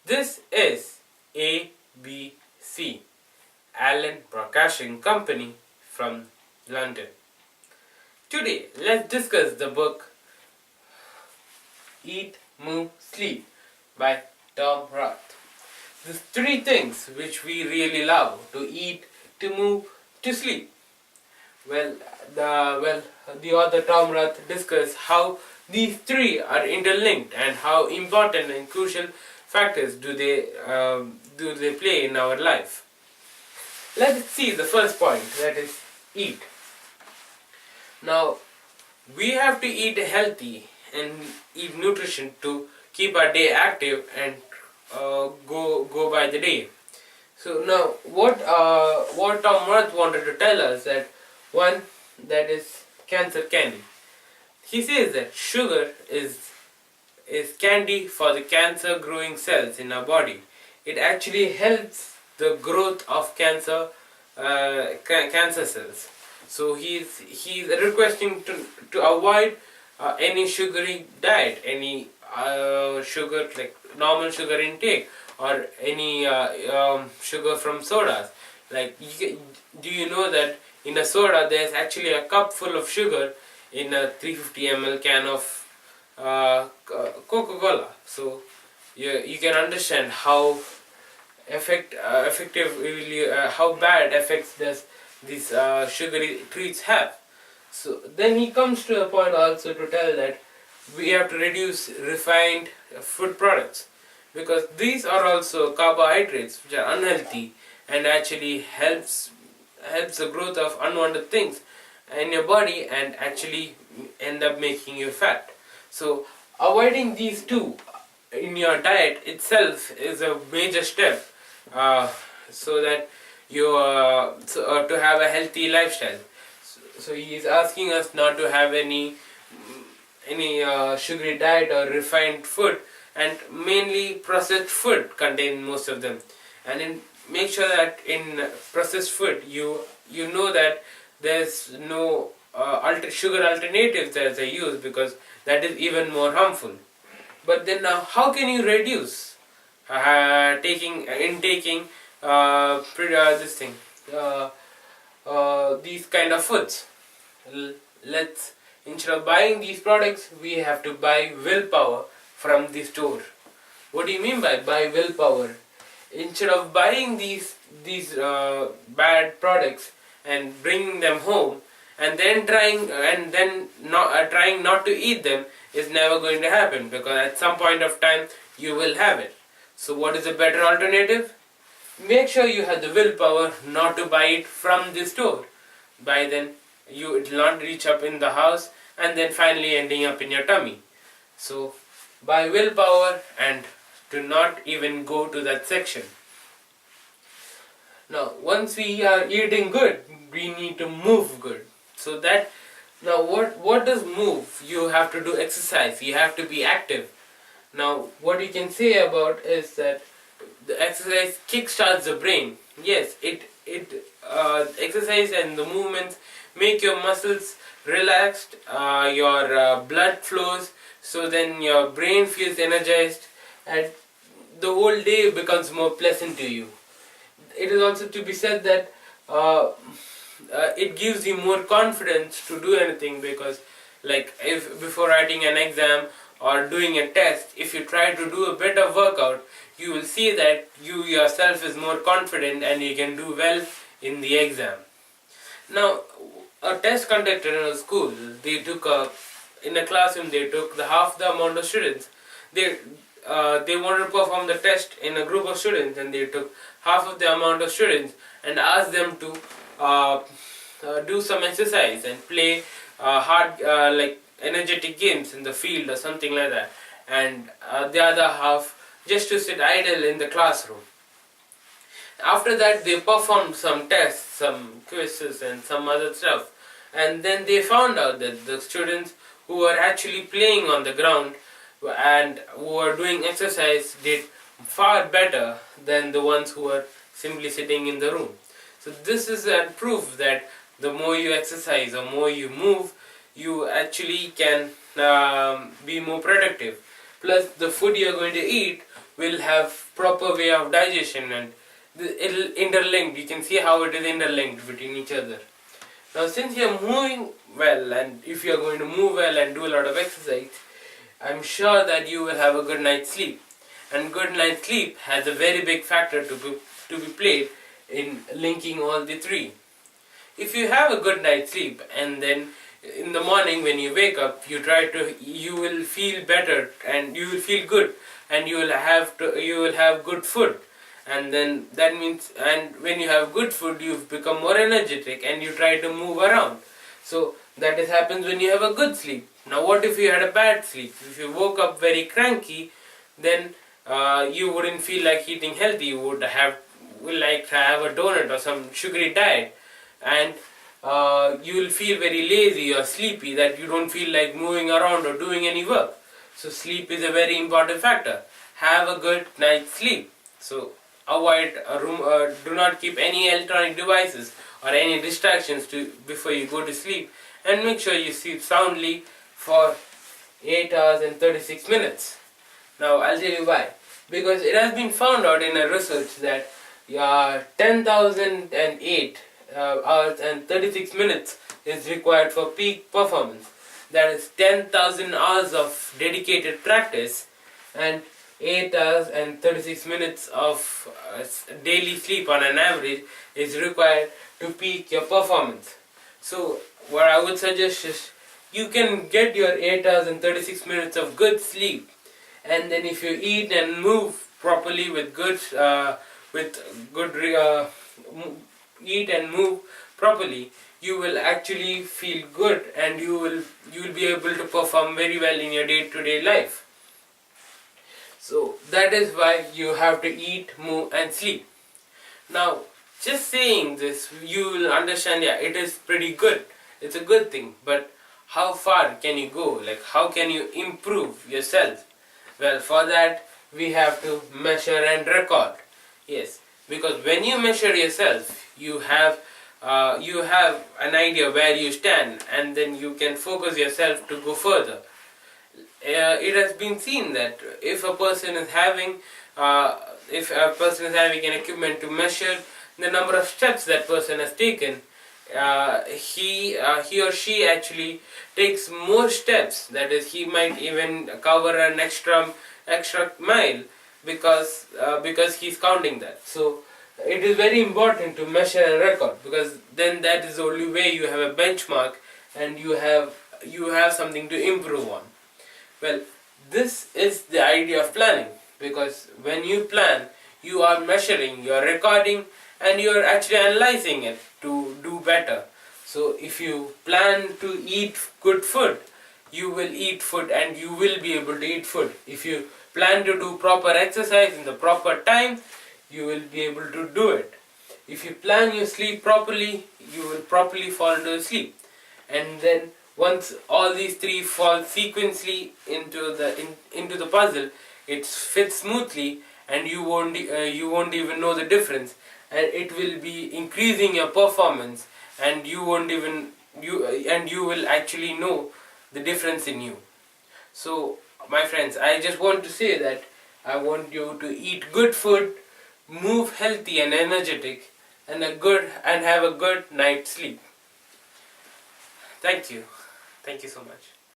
This is ABC, Allen Broadcasting Company from London. Today, let's discuss the book Eat, Move, Sleep by Tom Rath. There's three things which we really love: to eat, to move, to sleep. The author Tom Rath discussed how these three are interlinked and how important and crucial factors do they play in our life. Let's see the first point, that is eat. Now, we have to eat healthy and eat nutrition to keep our day active and go by the day. So now, what Tom Rath wanted to tell us, that one, that is cancer candy. He says that sugar is candy for the cancer growing cells in our body. It actually helps the growth of cancer cells. So he's requesting to avoid any sugary diet, any sugar, like normal sugar intake, or any sugar from sodas. Like, do you know that in a soda there's actually a cup full of sugar in a 350 ml can of Coca-Cola? So you can understand how how bad effects these sugary treats have. So then he comes to a point also to tell that we have to reduce refined food products, because these are also carbohydrates which are unhealthy and actually helps the growth of unwanted things in your body and actually end up making you fat. So avoiding these two in your diet itself is a major step, so that you to have a healthy lifestyle. So he is asking us not to have any sugary diet or refined food, and mainly processed food contain most of them. And make sure that in processed food you know that there's no sugar alternatives that they use, because that is even more harmful. But then now, how can you reduce intaking these kind of foods? Let's, instead of buying these products, we have to buy willpower from the store. What do you mean by buy willpower? Instead of buying these bad products and bringing them home and then trying not to eat them, is never going to happen, because at some point of time you will have it. So what is a better alternative? Make sure you have the willpower not to buy it from the store. By then it will not reach up in the house and then finally ending up in your tummy. So buy willpower and do not even go to that section. Now, once we are eating good, we need to move good. So that, now what does move? You have to do exercise, you have to be active. Now, what you can say about is that the exercise kickstarts the brain. Yes, exercise and the movements make your muscles relaxed, your blood flows, so then your brain feels energized and the whole day becomes more pleasant to you. It is also to be said that it gives you more confidence to do anything, because like if before writing an exam or doing a test, if you try to do a better workout, you will see that you yourself is more confident and you can do well in the exam. Now, a test conducted in a school, they took in a classroom, they took half the amount of students. They wanted to perform the test in a group of students, and they took half of the amount of students and asked them to do some exercise and play hard like energetic games in the field or something like that, and the other half just to sit idle in the classroom. After that, they performed some tests, some quizzes and some other stuff, and then they found out that the students who were actually playing on the ground and who were doing exercise did far better than the ones who were simply sitting in the room. So this is a proof that the more you exercise or more you move, you actually can be more productive. Plus, the food you are going to eat will have proper way of digestion, and it'll interlinked. You can see how it is interlinked between each other. Now since you are moving well, and if you are going to move well and do a lot of exercise, I'm sure that you will have a good night's sleep. And good night's sleep has a very big factor to be played in linking all the three. If you have a good night's sleep and then in the morning when you wake up, you will feel better and you will feel good, and you will have good food, and then that means, and when you have good food, you become more energetic and you try to move around. So that happens when you have a good sleep. Now what if you had a bad sleep? If you woke up very cranky, then you wouldn't feel like eating healthy. You would like to have a donut or some sugary diet, and you will feel very lazy or sleepy, that you don't feel like moving around or doing any work. So sleep is a very important factor. Have a good night's sleep. So avoid do not keep any electronic devices or any distractions before you go to sleep, and make sure you sleep soundly for 8 hours and 36 minutes. Now I'll tell you why. Because it has been found out in a research that 10,008 hours and 36 minutes is required for peak performance. That is 10,000 hours of dedicated practice and 8 hours and 36 minutes of daily sleep on an average is required to peak your performance. So what I would suggest is you can get your 8 hours and 36 minutes of good sleep, and then if you eat and move properly eat and move properly, you will actually feel good, and you will be able to perform very well in your day-to-day life. So that is why you have to eat, move and sleep. Now just saying this, you will understand, yeah, it is pretty good, it's a good thing, but how far can you go? Like, how can you improve yourself? Well, for that we have to measure and record. Yes, because when you measure yourself, you have an idea where you stand, and then you can focus yourself to go further. It has been seen that if a person is having an equipment to measure the number of steps that person has taken, he or she actually takes more steps. That is, he might even cover an extra mile because he's counting that. So it is very important to measure and record, because then that is the only way you have a benchmark and you have something to improve on. Well, this is the idea of planning, because when you plan, you are measuring, you are recording, and you are actually analyzing it to do better. So if you plan to eat good food, you will eat food and you will be able to eat food. If you plan to do proper exercise in the proper time, you will be able to do it. If you plan your sleep properly, you will properly fall into sleep. And then once all these three fall sequentially into the puzzle, it fits smoothly, and you won't even know the difference, and it will be increasing your performance, and you will actually know the difference in you. So my friends, I just want to say that I want you to eat good food, move healthy and energetic, and have a good night's sleep. Thank you so much.